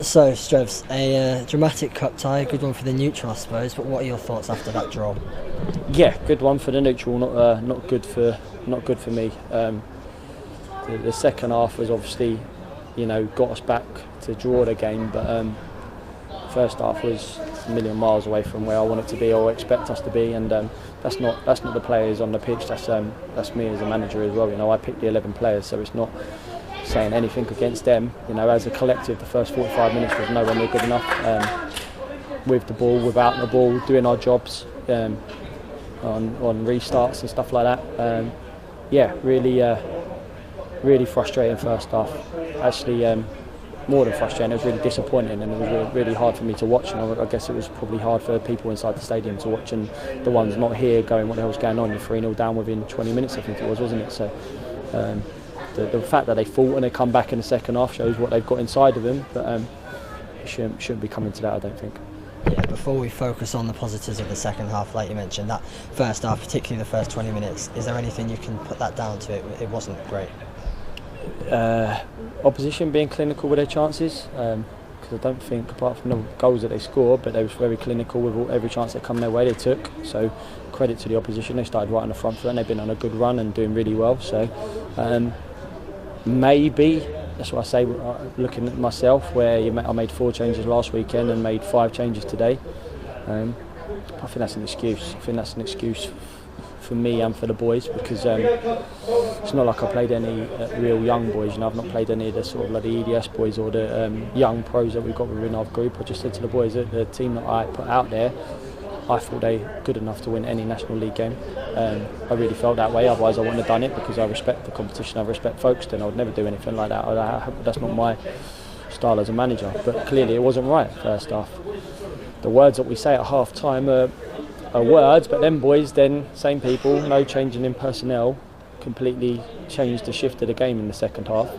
So, Strevs, a dramatic cup tie, a good one for the neutral, I suppose. But what are your thoughts after that draw? Yeah, good one for the neutral. Not good for me. The second half was obviously, got us back to draw the game, but first half was a million miles away from where I want it to be or expect us to be, and that's not the players on the pitch. That's me as a manager as well. I picked the 11 players, so it's not saying anything against them. As a collective, the first 45 minutes was nowhere near good enough. With the ball, without the ball, doing our jobs on restarts and stuff like that. Really frustrating first half. Actually, more than frustrating, it was really disappointing, and it was really hard for me to watch. And I guess it was probably hard for people inside the stadium to watch, and the ones not here going, what the hell's going on? You're 3-0 down within 20 minutes, I think it was, wasn't it? So the fact that they fought and they come back in the second half shows what they've got inside of them, but it shouldn't be coming to that, I don't think. Yeah, before we focus on the positives of the second half, like you mentioned, that first half, particularly the first 20 minutes, is there anything you can put that down to? It wasn't great. Opposition being clinical with their chances, because I don't think, apart from the goals that they scored, but they was very clinical with every chance that come their way they took. So credit to the opposition, they started right on the front foot and they've been on a good run and doing really well. So maybe, that's what I say, looking at myself, where I made 4 changes last weekend and made 5 changes today. I think that's an excuse. I think that's an excuse for me and for the boys, because it's not like I played any real young boys. I've not played any of the sort of the EDS boys or the young pros that we've got within our group. I just said to the boys that the team that I put out there, I thought they were good enough to win any National League game. I really felt that way, otherwise I wouldn't have done it, because I respect the competition, I respect Folkestone. I would never do anything like that. That's not my style as a manager, but clearly it wasn't right first half. The words that we say at half time are words, but then boys, same people, no changing in personnel, completely changed the shift of the game in the second half.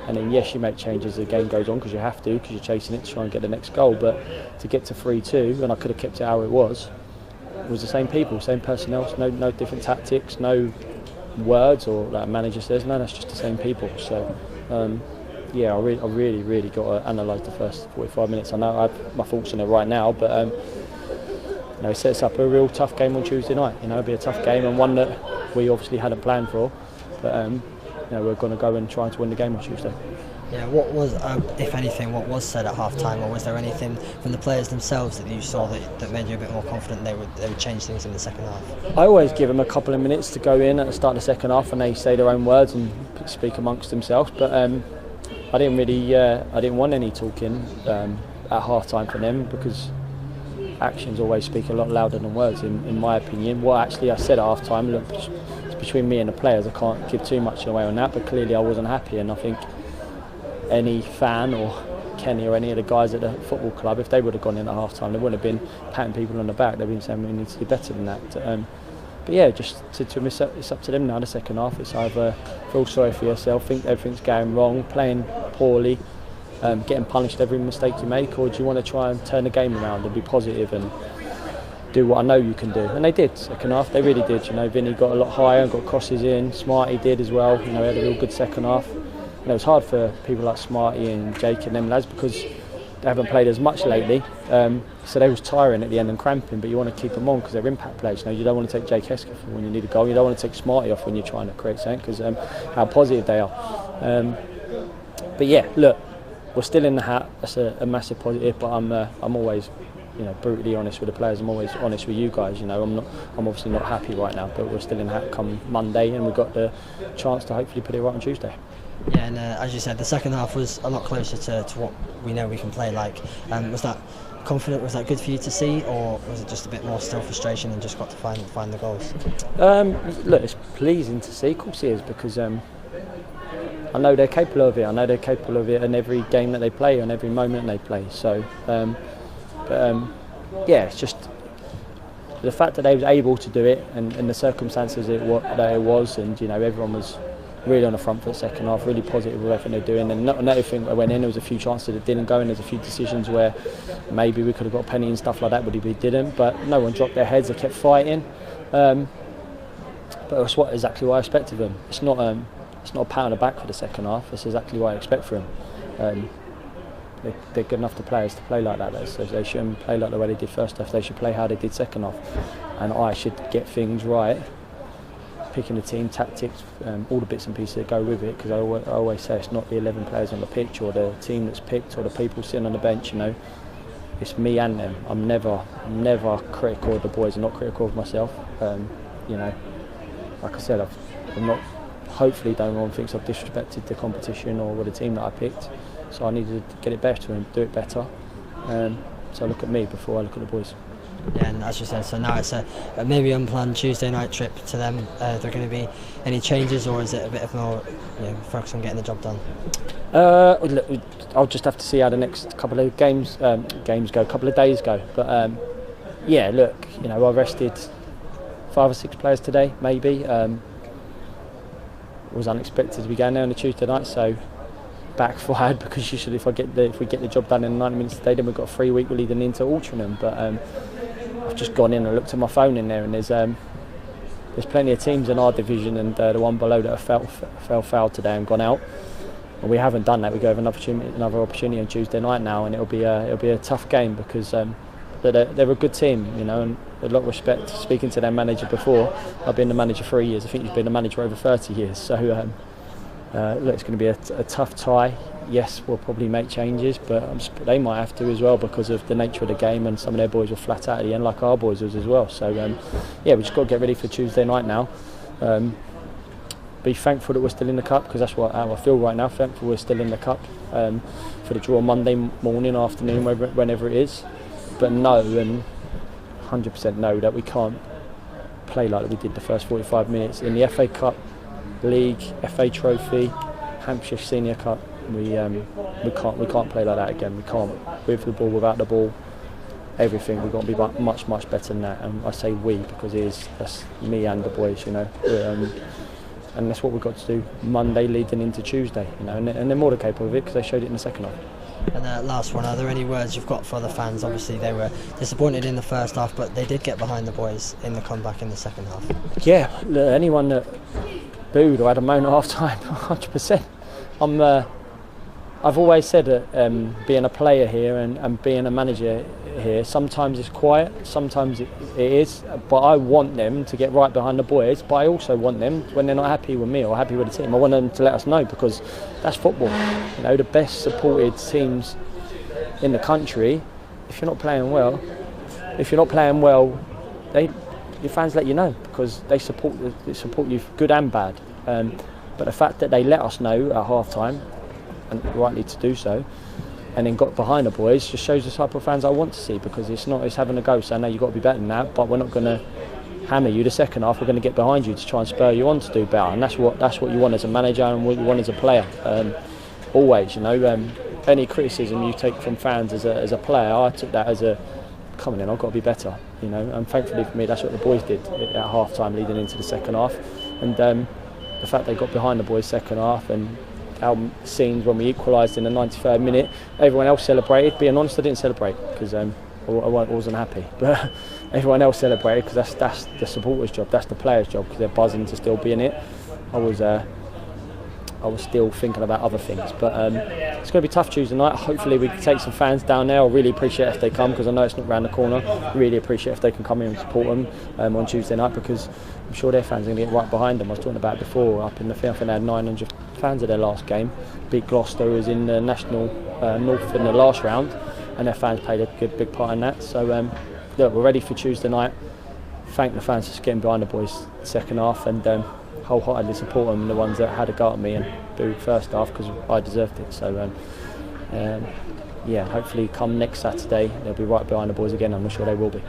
And then yes, you make changes as the game goes on, because you have to, because you're chasing it to try and get the next goal. But to get to 3-2, and I could have kept it how it was the same people, same personnel, no different tactics, no words, or like a manager says, no, that's just the same people. So I really got to analyse the first 45 minutes. I know I have my thoughts on it right now, but it sets up a real tough game on Tuesday night. It'll be a tough game, and one that we obviously hadn't planned for, but we're going to go and try to win the game on Tuesday. Yeah, what was, if anything, what was said at half time, or was there anything from the players themselves that you saw that made you a bit more confident they would change things in the second half? I always give them a couple of minutes to go in at the start of the second half and they say their own words and speak amongst themselves, but I didn't want any talking at half time from them, because actions always speak a lot louder than words, in my opinion. What actually I said at half time, look, it's between me and the players, I can't give too much away on that, but clearly I wasn't happy, and I think any fan or Kenny or any of the guys at the football club, if they would have gone in at half time, they wouldn't have been patting people on the back, they've been saying we need to do better than that. But yeah, just to it's up to them now, the second half. It's either feel sorry for yourself, think everything's going wrong, playing poorly, getting punished every mistake you make, or do you want to try and turn the game around and be positive and do what I know you can do? And they did, second half, they really did. Vinny got a lot higher and got crosses in, Smarty did as well, he had a real good second half. And it was hard for people like Smarty and Jake and them lads, because they haven't played as much lately, so they was tiring at the end and cramping, but you want to keep them on because they're impact players. You don't want to take Jake Hesker when you need a goal, you don't want to take Smarty off when you're trying to create something, because how positive they are. But yeah, look, we're still in the hat, that's a massive positive, but I'm always brutally honest with the players. I'm always honest with you guys. I'm obviously not happy right now, but we're still in the hat come Monday, and we've got the chance to hopefully put it right on Tuesday. Yeah, and as you said, the second half was a lot closer to what we know we can play like. Was that confident? Was that good for you to see, or was it just a bit more still frustration and just got to find the goals? Look, it's pleasing to see, of course it is, because I know they're capable of it. I know they're capable of it in every game that they play, on every moment they play. So, yeah, it's just the fact that they was able to do it, and the circumstances that it was, and everyone was really on the front foot second half, really positive with everything they're doing, and not everything that went in. There was a few chances that didn't go, and there's a few decisions where maybe we could have got a penny and stuff like that, but we didn't. But no one dropped their heads, they kept fighting. But it's exactly what I expected of them. It's not a pat on the back for the second half. That's exactly what I expect from them. they're good enough to players to play like that. So they shouldn't play like the way they did first half. They should play how they did second half, and I should get things right, picking the team, tactics, all the bits and pieces that go with it. Because I always say it's not the 11 players on the pitch or the team that's picked or the people sitting on the bench. You know, it's me and them. I'm never critical of the boys. I'm not critical of myself. You know, like I said, I'm not. Hopefully, no one thinks I've disrespected the competition or the team that I picked. So I needed to get it better and do it better. So I look at me before I look at the boys. Yeah, and as you said, so now it's a maybe unplanned Tuesday night trip to them. Are there going to be any changes, or is it a bit of more focus on getting the job done? I'll just have to see how the next couple of days go. But yeah, look, I rested 5 or 6 players today, maybe. It was unexpected to be going there on a Tuesday night, so backfired, because usually if we get the job done in 90 minutes today, then we've got a 3 week leading into Altrincham. But I've just gone in and looked at my phone in there, and there's plenty of teams in our division and the one below that have fell foul today and gone out. And we haven't done that. We go have another opportunity on Tuesday night now, and it'll be a tough game, because they're a good team, and a lot of respect. Speaking to their manager before, I've been the manager 3 years. I think he's been the manager over 30 years. So look, it's going to be a tough tie. Yes, we'll probably make changes, but they might have to as well, because of the nature of the game, and some of their boys were flat out at the end, like our boys was as well. So yeah, we just got to get ready for Tuesday night now. Be thankful that we're still in the cup, because that's how I feel right now. Thankful we're still in the cup for the draw Monday morning, afternoon, whenever it is. But know, and 100% know, that we can't play like we did the first 45 minutes in the FA Cup, League, FA Trophy, Hampshire Senior Cup. We can't play like that again. We can't, with the ball, without the ball, everything. We've got to be much better than that. And I say we, because that's me and the boys, and that's what we've got to do Monday leading into Tuesday, and they're more than capable of it, because they showed it in the second half. And last one, are there any words you've got for the fans? Obviously they were disappointed in the first half, but they did get behind the boys in the comeback in the second half. Yeah, anyone that booed or had a moan at half time, 100%. I've always said that being a player here and being a manager here, sometimes it's quiet, sometimes it is, but I want them to get right behind the boys, but I also want them, when they're not happy with me or happy with the team, I want them to let us know, because that's football. The best supported teams in the country, if you're not playing well, your fans let you know, because they support you, good and bad. But the fact that they let us know at half time, and rightly to do so, and then got behind the boys, just shows the type of fans I want to see, because it's having a go, so I know you've got to be better than that, but we're not going to hammer you the second half. We're going to get behind you to try and spur you on to do better, and that's what you want as a manager and what you want as a player. Always, any criticism you take from fans as a player, I took that as coming in, I've got to be better, and thankfully for me, that's what the boys did at half time leading into the second half. And the fact they got behind the boys second half, and our scenes when we equalised in the 93rd minute, everyone else celebrated. Being honest, I didn't celebrate, because I wasn't happy, but everyone else celebrated, because that's the supporters' job, that's the players' job, because they're buzzing to still be in it. I was still thinking about other things, but it's going to be tough Tuesday night. Hopefully we can take some fans down there. I'll really appreciate it if they come, because I know it's not round the corner. Really appreciate if they can come here and support them on Tuesday night, because I'm sure their fans are going to get right behind them. I was talking about it before, up in the field, I think they had 900 fans at their last game. Beat Gloucester, who was in the National North in the last round, and their fans played a big part in that. So look, we're ready for Tuesday night. Thank the fans for getting behind the boys second half, and wholeheartedly support them, the ones that had a go at me and booed first half, because I deserved it. So yeah, hopefully come next Saturday they'll be right behind the boys again. I'm sure they will be.